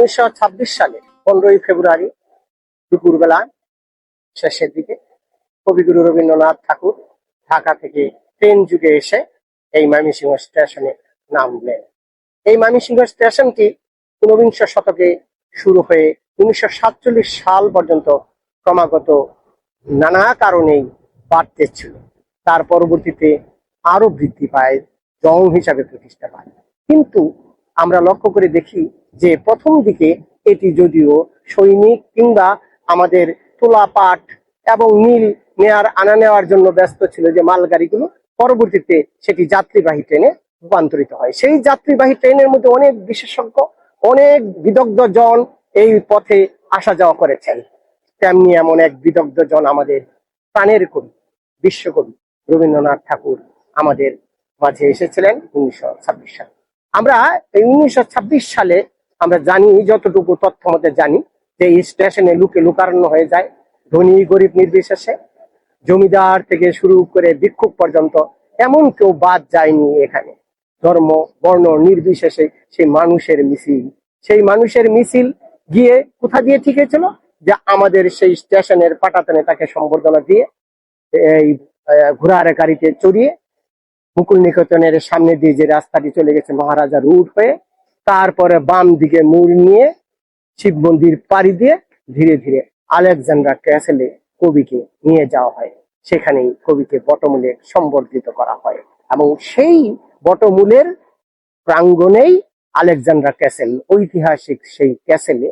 1926 সালে 15ই ফেব্রুয়ারি দুপুরবেলা শেষের দিকে কবিগুরু রবীন্দ্রনাথ ঠাকুর ঢাকা থেকে ট্রেন যুগে এসে এই ময়মনসিংহ স্টেশনে নামলেন। এই ময়মনসিংহ স্টেশনটি ঊনবিংশ শতকে শুরু হয়ে 1947 সাল পর্যন্ত ক্রমাগত নানা কারণেই বাড়তে ছিল। তার পরবর্তীতে আরো বৃদ্ধি পায়, জং হিসাবে প্রতিষ্ঠা পায়। কিন্তু আমরা লক্ষ্য করে দেখি যে প্রথম দিকে এটি যদিও সৈনিক কিংবা আমাদের তোলা পাট এবং নীল আনা নেওয়ার জন্য ব্যস্ত ছিল যে মালগাড়িগুলো, পরবর্তীতে সেটি যাত্রীবাহী ট্রেনে রূপান্তরিত হয়। সেই যাত্রীবাহী ট্রেনের মধ্যে অনেক বিশেষজ্ঞ, অনেক বিদগ্ধ জন এই পথে আসা যাওয়া করেছেন। তেমনি এমন এক বিদগ্ধ জন আমাদের প্রাণের কবি, বিশ্বকবি রবীন্দ্রনাথ ঠাকুর আমাদের মাঝে এসেছিলেন 1926 সালে। আমরা এই 1926 সালে আমরা জানি, যতটুকু তথ্য মতে জানি, যে এই স্টেশনে লোকে লোকারণ্য হয়ে যায়, ধনী গরিব নির্বিশেষে, জমিদার থেকে শুরু করে ভিক্ষুক পর্যন্ত এমন কেউ বাদ যায়নি এখানে। ধর্ম বর্ণ নির্বিশেষে সেই মানুষের মিছিল গিয়ে কোথা দিয়ে ঠিকেছিল, যে আমাদের সেই স্টেশনের পাটাতনে তাকে সম্বর্ধনা দিয়ে এই ঘোড়ার গাড়িতে চড়িয়ে মুকুল নিকেতনের সামনে দিয়ে যে রাস্তাটি চলে গেছে মহারাজা রুট হয়ে, তারপরে বাম দিকে মোড় নিয়ে শিব মন্দির পাড়ি দিয়ে ধীরে ধীরে আলেকজান্ডার ক্যাসেলে কবিকে নিয়ে যাওয়া হয়। সেখানেই কবিকে বটমূলে সম্বর্ধিত করা হয় এবং সেই বটমূলের প্রাঙ্গণেই আলেকজান্ডার ক্যাসেল, ঐতিহাসিক সেই ক্যাসেলে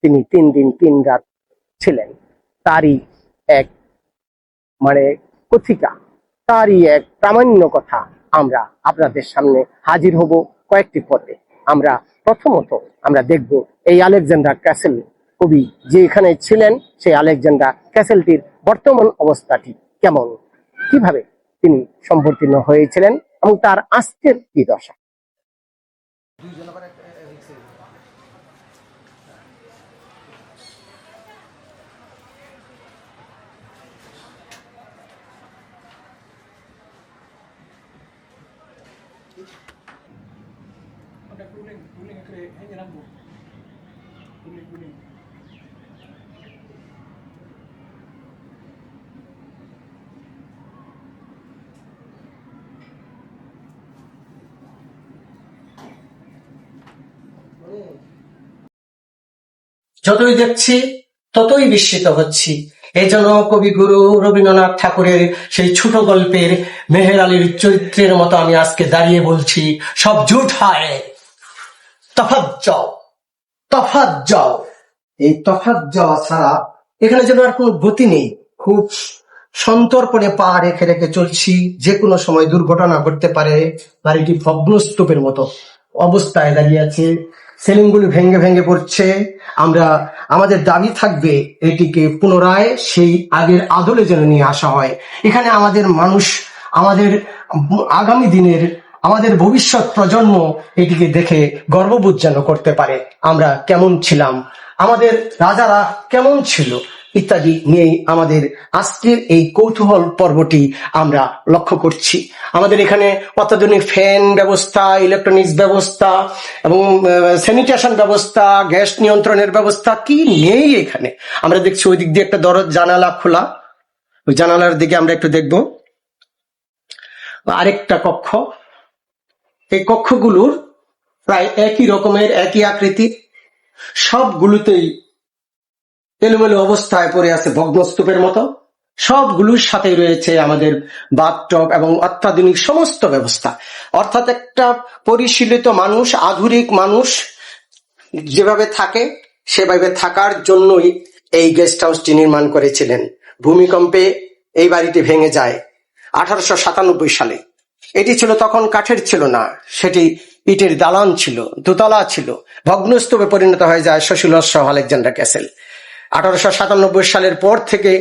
তিনি 3 দিন 3 রাত ছিলেন। তারই এক কথিকা, তারই এক প্রামাণ্য কথা আমরা আপনাদের সামনে হাজির হব কয়েকটি পথে। আমরা প্রথমত আমরা দেখব এই আলেকজান্ডার ক্যাসেল, কবি যে এখানে ছিলেন সেই আলেকজান্ডার ক্যাসেলটির বর্তমান অবস্থাটি কেমন, কিভাবে তিনি সম্বর্ধিত হয়েছিলেন এবং তার আজকের কি দশা। যতই দেখছি ততই বিস্মিত হচ্ছি। এই জন্য কবিগুরু রবীন্দ্রনাথ ঠাকুরের সেই ছোট গল্পের মেহের আলীর চরিত্রের মতো আমি আজকে দাঁড়িয়ে বলছি, সব জুট হয়, তফাৎ যাও। এই তফাৎ যাওয়া ছাড়া এখানে যেন আর কোনো গতি নেই। খুব সন্তর্পণে পা রেখে রেখে চলছি, যে কোনো সময় দুর্ঘটনা ঘটতে পারে। বাড়িটি ভগ্নস্তূপের মতো অবস্থায় দাঁড়িয়ে আছে, সেলিংগুলি ভেঙে ভেঙে পড়ছে। আমাদের দাবি থাকবে এটিকে পুনরায় সেই আগের আদলে যেন নিয়ে আসা হয়। এখানে আমাদের মানুষ, আমাদের আগামী দিনের, আমাদের ভবিষ্যৎ প্রজন্ম এটিকে দেখে গর্ববোধ যেন করতে পারে। আমরা কেমন ছিলাম, আমাদের রাজারা কেমন ছিল, ইত্যাদি নিয়েই আমাদের আজকের এই কৌতূহল পর্বটি আমরা লক্ষ্য করছি। আমাদের এখানে অত্যাধুনিক ফ্যান ব্যবস্থা, ইলেকট্রনিক্স ব্যবস্থা এবং স্যানিটেশন ব্যবস্থা, গ্যাস নিয়ন্ত্রণের ব্যবস্থা কি নেই এখানে। আমরা দেখছি ওই দিক দিয়ে একটা জানালা খোলা, ওই জানালার দিকে আমরা একটু দেখব। আরেকটা কক্ষ, এই কক্ষগুলোর প্রায় একই রকমের, একই আকৃতির, সবগুলোতেই এলোমেলো অবস্থায় পড়ে আছে ভগ্নস্তূপের মতো। সবগুলোর সাথেই রয়েছে আমাদের বাথটব এবং অত্যাধুনিক সমস্ত ব্যবস্থা। অর্থাৎ একটা পরিশীলিত মানুষ, আধুনিক মানুষ যেভাবে থাকে সেভাবে থাকার জন্যই এই গেস্ট হাউসটি নির্মাণ করেছিলেন। ভূমিকম্পে এই বাড়িটি ভেঙে যায় 1897 সালে। এটি ছিল তখন কাঠের ছিল না, সেটি ইটের দালান ছিল, দোতলা ছিল। ভগ্নস্তূপে পরিণত হয়ে যায় শশীলস সহ আলেকজান্ডার ক্যাসেল। 1897 সালের পর থেকে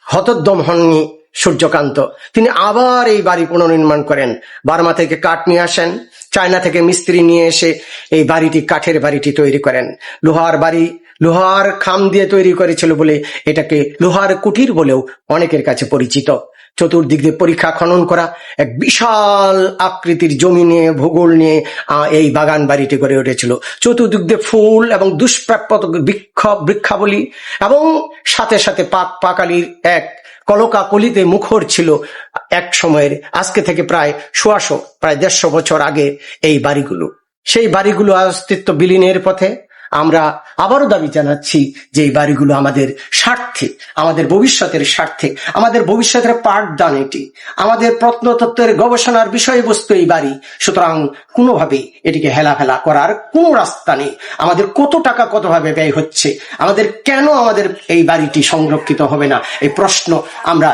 হতোদ্যম হননি সূর্যকান্ত। তিনি আবার এই বাড়ি পুনর্নির্মাণ করেন। বার্মা থেকে কাঠ নিয়ে আসেন, চায়না থেকে মিস্ত্রি নিয়ে এসে এই বাড়িটি, কাঠের বাড়িটি তৈরি করেন। লোহার বাড়ি, লোহার খাম দিয়ে তৈরি করেছিল বলে এটাকে লোহার কুঠির বলেও অনেকের কাছে পরিচিত। চতুর্দিক দিয়ে পরীক্ষা খনন করা, এক বিশাল আকৃতির জমি নিয়ে, ভূগোল নিয়ে এই বাগান বাড়িটি গড়ে উঠেছিল। চতুর্দিক দিয়ে ফুল এবং দুষ্প্রাপ্য বৃক্ষাবলী এবং সাথে সাথে পাকালির এক কলকাকলিতে মুখর ছিল এক সময়ের, আজকে থেকে প্রায় 150 বছর আগে এই বাড়িগুলো। সেই বাড়িগুলো অস্তিত্ব বিলীনের পথে। আমরা আবারও দাবি জানাচ্ছি যে এই বাড়িগুলো আমাদের স্বার্থে, আমাদের ভবিষ্যতের স্বার্থে, আমাদের ভবিষ্যতের পাঠদান এটি, আমাদের প্রত্নতত্ত্বের গবেষণার বিষয়বস্তু এই বাড়ি। সুতরাং কোনোভাবে এটিকে হেলাফেলা করার কোনো রাস্তা নেই। আমাদের কত টাকা কতভাবে ব্যয় হচ্ছে, আমাদের কেন আমাদের এই বাড়িটি সংরক্ষিত হবে না, এই প্রশ্ন আমরা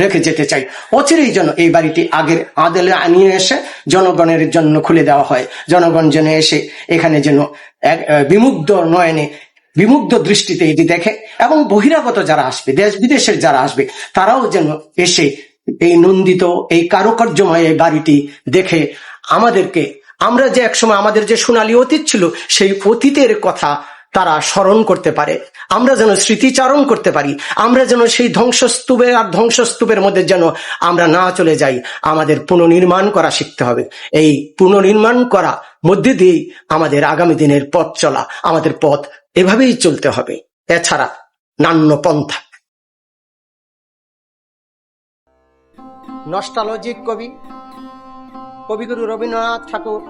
রেখে যেতে চাই। অচিরেই যেন এই বাড়িটি আগের আদলে আনিয়ে এসে জনগণের জন্য খুলে দেওয়া হয়। জনগণ যেন এসে এখানে যেন বিমুগ্ধ নয়নে, বিমুগ্ধ দৃষ্টিতে এটি দেখে, এবং বহিরাগত যারা আসবে, দেশ বিদেশের যারা আসবে, তারাও যেন এসে এই নন্দিত, এই কারুকার্যময় এই বাড়িটি দেখে আমাদেরকে, আমরা যে একসময় আমাদের যে সোনালী অতীত ছিল, সেই অতীতের কথা তারা স্মরণ করতে পারে, আমরা যেন স্মৃতিচারণ করতে পারি, আমরা যেন সেই ধ্বংসস্তূপে আর ধ্বংসস্তূপের মধ্যে যেন আমরা না চলে যাই। আমাদের পুনর্নির্মাণ করা শিখতে হবে। এই পুনর্নির্মাণ করা মধ্যে দিয়েই আমাদের আগামী দিনের পথ চলা, আমাদের পথ এভাবেই চলতে হবে, এছাড়া নান্য পন্থা। নস্টালজিক কবিগুরু রবীন্দ্রনাথ ঠাকুর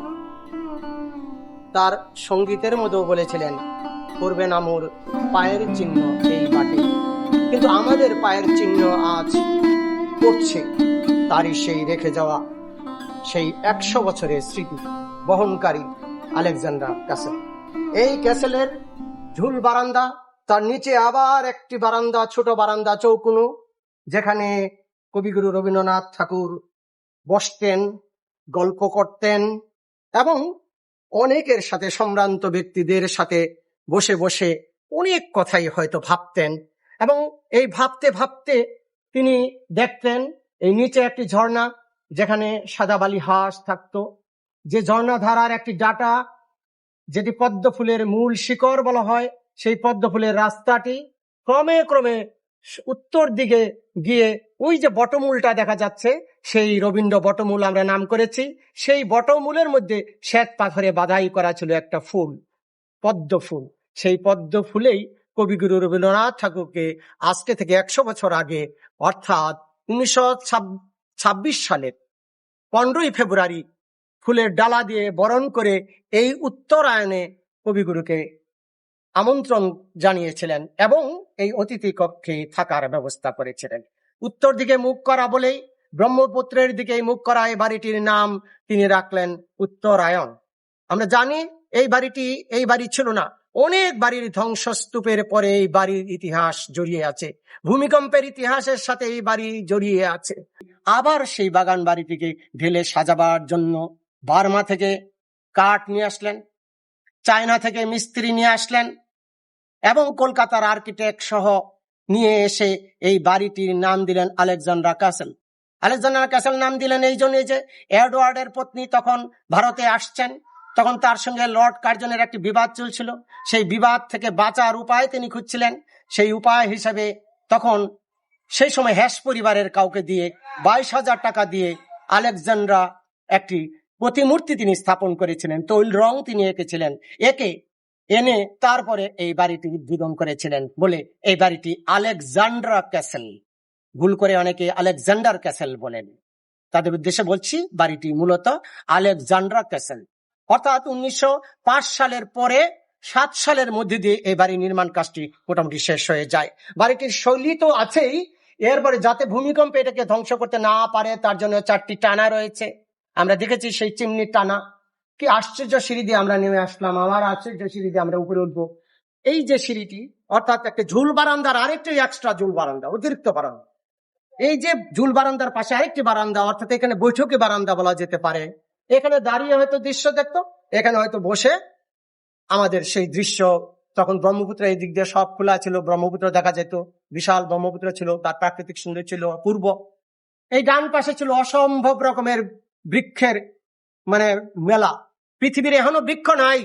তার সঙ্গীতের মধ্যেও বলেছিলেন, পূর্বে নামুর পায়ের চিহ্ন এই মাটি, কিন্তু আমাদের পায়ের চিহ্ন আজ পড়ছে তারই সেই রেখে যাওয়া সেই 100 বছরের স্মৃতি বহনকারী আলেকজান্ডার ক্যাসেল। এই ক্যাসেলের ঝুল বারান্দা, তার নিচে আবার একটি বারান্দা, ছোট বারান্দা চৌকুনো, যেখানে কবিগুরু রবীন্দ্রনাথ ঠাকুর বসতেন, গল্প করতেন এবং অনেকের সাথে, সম্ভ্রান্ত ব্যক্তিদের সাথে বসে বসে অনেক কথাই হয়তো ভাবতেন। এবং এই ভাবতে ভাবতে তিনি দেখতেন এই নিচে একটি ঝর্ণা, যেখানে সাদা বালি হাঁস থাকতো, যে ঝর্ণা ধারার একটি ডাটা, যেটি পদ্ম ফুলের মূল শিকড় বলা হয়, সেই পদ্ম ফুলের রাস্তাটি ক্রমে ক্রমে উত্তর দিকে গিয়ে ওই যে বটমূলটা দেখা যাচ্ছে, সেই রবীন্দ্র বটমূল আমরা নাম করেছি। সেই বটমূলের মধ্যে শ্বেত পাথরে বাধাই করা ছিল একটা ফুল, পদ্ম ফুল। সেই পদ্ম ফুলেই কবিগুরু রবীন্দ্রনাথ ঠাকুরকে আজকে থেকে 100 বছর আগে, অর্থাৎ 1926 সালের 15ই ফেব্রুয়ারি ফুলের ডালা দিয়ে বরণ করে এই উত্তরায়ণে কবিগুরুকে আমন্ত্রণ জানিয়েছিলেন এবং এই অতিথি কক্ষে থাকার ব্যবস্থা করেছিলেন। উত্তর দিকে মুখ করা বলেই, ব্রহ্মপুত্রের দিকে মুখ করা এই বাড়িটির নাম তিনি রাখলেন উত্তরায়ণ। আমরা জানি এই বাড়ি ছিল না, অনেক বাড়ির ধ্বংসস্তূপের পরে এই বাড়ির ইতিহাস জড়িয়ে আছে, ভূমিকম্পের ইতিহাসের সাথে এই বাড়ি জড়িয়ে আছে। আবার সেই বাগান বাড়িটিকে ঢেলে সাজাবার জন্য বার্মা থেকে কাঠ নিয়ে আসলেন, চায়না থেকে মিস্ত্রি নিয়ে আসলেন এবং কলকাতার আর্কিটেক্ট সহ নিয়ে এসে এই বাড়িটির নাম দিলেন আলেকজান্ডার ক্যাসেল। আলেকজান্ডার ক্যাসেল নাম দিলেন এই জন্য যে এডওয়ার্ডের পত্নী তখন ভারতে আসছেন, তখন তার সঙ্গে লর্ড কার্জনের একটি বিবাদ চলছিল। সেই বিবাদ থেকে বাঁচার উপায় তিনি খুঁজছিলেন। সেই উপায় হিসেবে তখন সেই সময় হ্যাস পরিবারের কাউকে দিয়ে 22,000 টাকা দিয়ে আলেকজান্ডার একটি প্রতিমূর্তি তিনি স্থাপন করেছিলেন, তৈল রং তিনি এঁকেছিলেন, এনে তারপরে এই বাড়িটি উদ্বোধন করেছিলেন বলে এই বাড়িটি আলেকজান্ডার ক্যাসেল, ভুল করে অনেকে আলেকজান্ডার ক্যাসেল বলেন। তাদের উদ্দেশ্যে বলছি, বাড়িটি মূলত আলেকজান্ডার ক্যাসেল। অর্থাৎ 1905 সালের পরে 7 সালের মধ্যে দিয়ে এই বাড়ির নির্মাণ কাজটি মোটামুটি শেষ হয়ে যায়। বাড়িটির শৈলী তো আছেই, এরপরে যাতে ভূমিকম্পে এটাকে ধ্বংস করতে না পারে তার জন্য 4টি টানা রয়েছে। আমরা দেখেছি সেই চিমনির টানা। কি আশ্চর্য সিঁড়ি দিয়ে আমরা নেমে আসলাম, আবার আশ্চর্য সিঁড়ি দিয়ে আমরা উপরে উঠবো। এই যে সিঁড়িটি, অর্থাৎ একটা ঝুল বারান্দার আরেকটি এক্সট্রা ঝুল বারান্দা, অতিরিক্ত বারান্দা। এই যে ঝুল বারান্দার পাশে আরেকটি বারান্দা, অর্থাৎ এখানে বৈঠকি বারান্দা বলা যেতে পারে। এখানে দাঁড়িয়ে হয়তো দৃশ্য দেখতো, এখানে হয়তো বসে আমাদের সেই দৃশ্য, তখন ব্রহ্মপুত্র এই দিক দিয়ে সব খোলা ছিল, ব্রহ্মপুত্র দেখা যেত, বিশাল ব্রহ্মপুত্র ছিল, তার প্রাকৃতিক সৌন্দর্য ছিল পূর্ব। এই ডান পাশে ছিল অসম্ভব রকমের বৃক্ষের মেলা। পৃথিবীর এখনো বৃক্ষ নাই,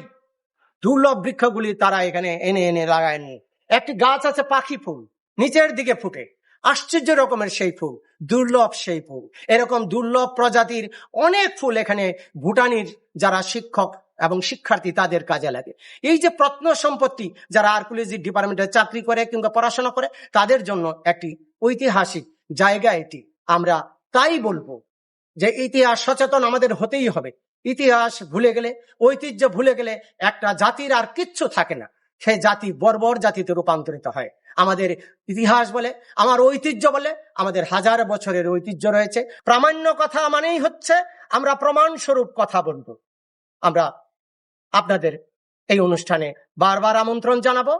দুর্লভ বৃক্ষগুলি তারা এখানে এনে এনে লাগায়নি। একটি গাছ আছে পাখি ফুল, নিচের দিকে ফুটে, আশ্চর্য রকমের সেই ফুল, দুর্লভ সেই ফুল। এরকম দুর্লভ প্রজাতির অনেক ফুল এখানে ভুটানির যারা শিক্ষক এবং শিক্ষার্থী তাদের কাজে লাগে। এই যে প্রত্ন সম্পত্তি, যারা আর্কিওলজি ডিপার্টমেন্টে চাকরি করে কিংবা পড়াশোনা করে, তাদের জন্য একটি ঐতিহাসিক জায়গা এটি। আমরা তাই বলবো যে ইতিহাস সচেতন আমাদের হতেই হবে। ইতিহাস ভুলে গেলে, ঐতিহ্য ভুলে গেলে একটা জাতির আর কিচ্ছু থাকে না, সেই জাতি বর্বর জাতিতে রূপান্তরিত হয়। আমাদের ইতিহাস বলে, আমার ঐতিহ্য বলে, আমাদের হাজার বছরের ঐতিহ্য রয়েছে। প্রামাণ্য কথা মানেই হচ্ছে আমরা প্রমাণ স্বরূপ কথা বলবো। আমরা আপনাদের এই অনুষ্ঠানে বারবার আমন্ত্রণ জানাবো।